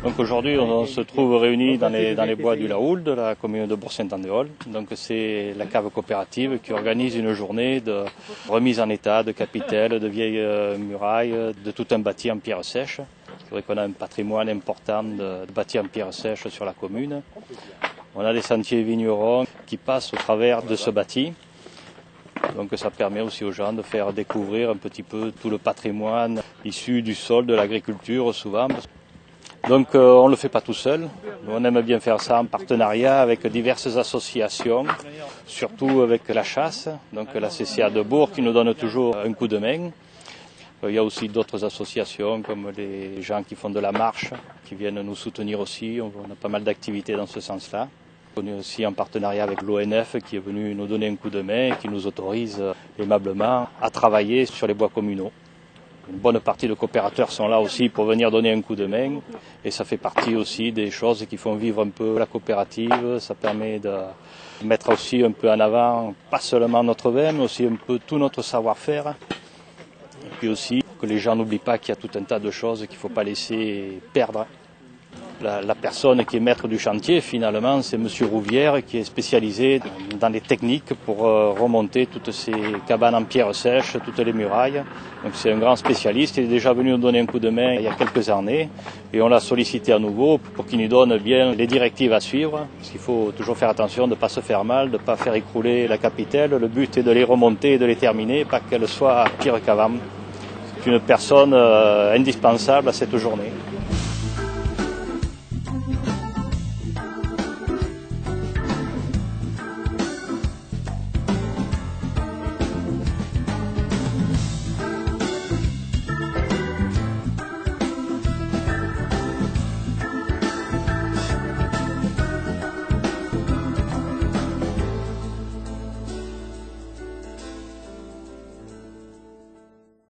Donc aujourd'hui, on se trouve réunis dans les bois du Laoul, de la commune de Bourg-Saint-Andéol. Donc c'est la cave coopérative qui organise une journée de remise en état de capitelles, de vieilles murailles, de tout un bâti en pierre sèche. C'est vrai qu'on a un patrimoine important de bâtis en pierre sèche sur la commune. On a des sentiers vignerons qui passent au travers de ce bâti. Donc ça permet aussi aux gens de faire découvrir un petit peu tout le patrimoine issu du sol, de l'agriculture souvent. Donc on ne le fait pas tout seul. On aime bien faire ça en partenariat avec diverses associations, surtout avec la chasse, donc la CCA de Bourg qui nous donne toujours un coup de main. Il y a aussi d'autres associations comme les gens qui font de la marche, qui viennent nous soutenir aussi. On a pas mal d'activités dans ce sens-là. On est aussi en partenariat avec l'ONF qui est venu nous donner un coup de main et qui nous autorise aimablement à travailler sur les bois communaux. Une bonne partie de coopérateurs sont là aussi pour venir donner un coup de main et ça fait partie aussi des choses qui font vivre un peu la coopérative. Ça permet de mettre aussi un peu en avant, pas seulement notre vin, mais aussi un peu tout notre savoir-faire. Et puis aussi que les gens n'oublient pas qu'il y a tout un tas de choses qu'il ne faut pas laisser perdre. La personne qui est maître du chantier, finalement, c'est Monsieur Rouvière, qui est spécialisé dans les techniques pour remonter toutes ces cabanes en pierre sèche, toutes les murailles. Donc c'est un grand spécialiste, il est déjà venu nous donner un coup de main il y a quelques années et on l'a sollicité à nouveau pour qu'il nous donne bien les directives à suivre, parce qu'il faut toujours faire attention de ne pas se faire mal, de ne pas faire écrouler la capitelle. Le but est de les remonter et de les terminer, pas qu'elles soient pire qu'avant. C'est une personne indispensable à cette journée.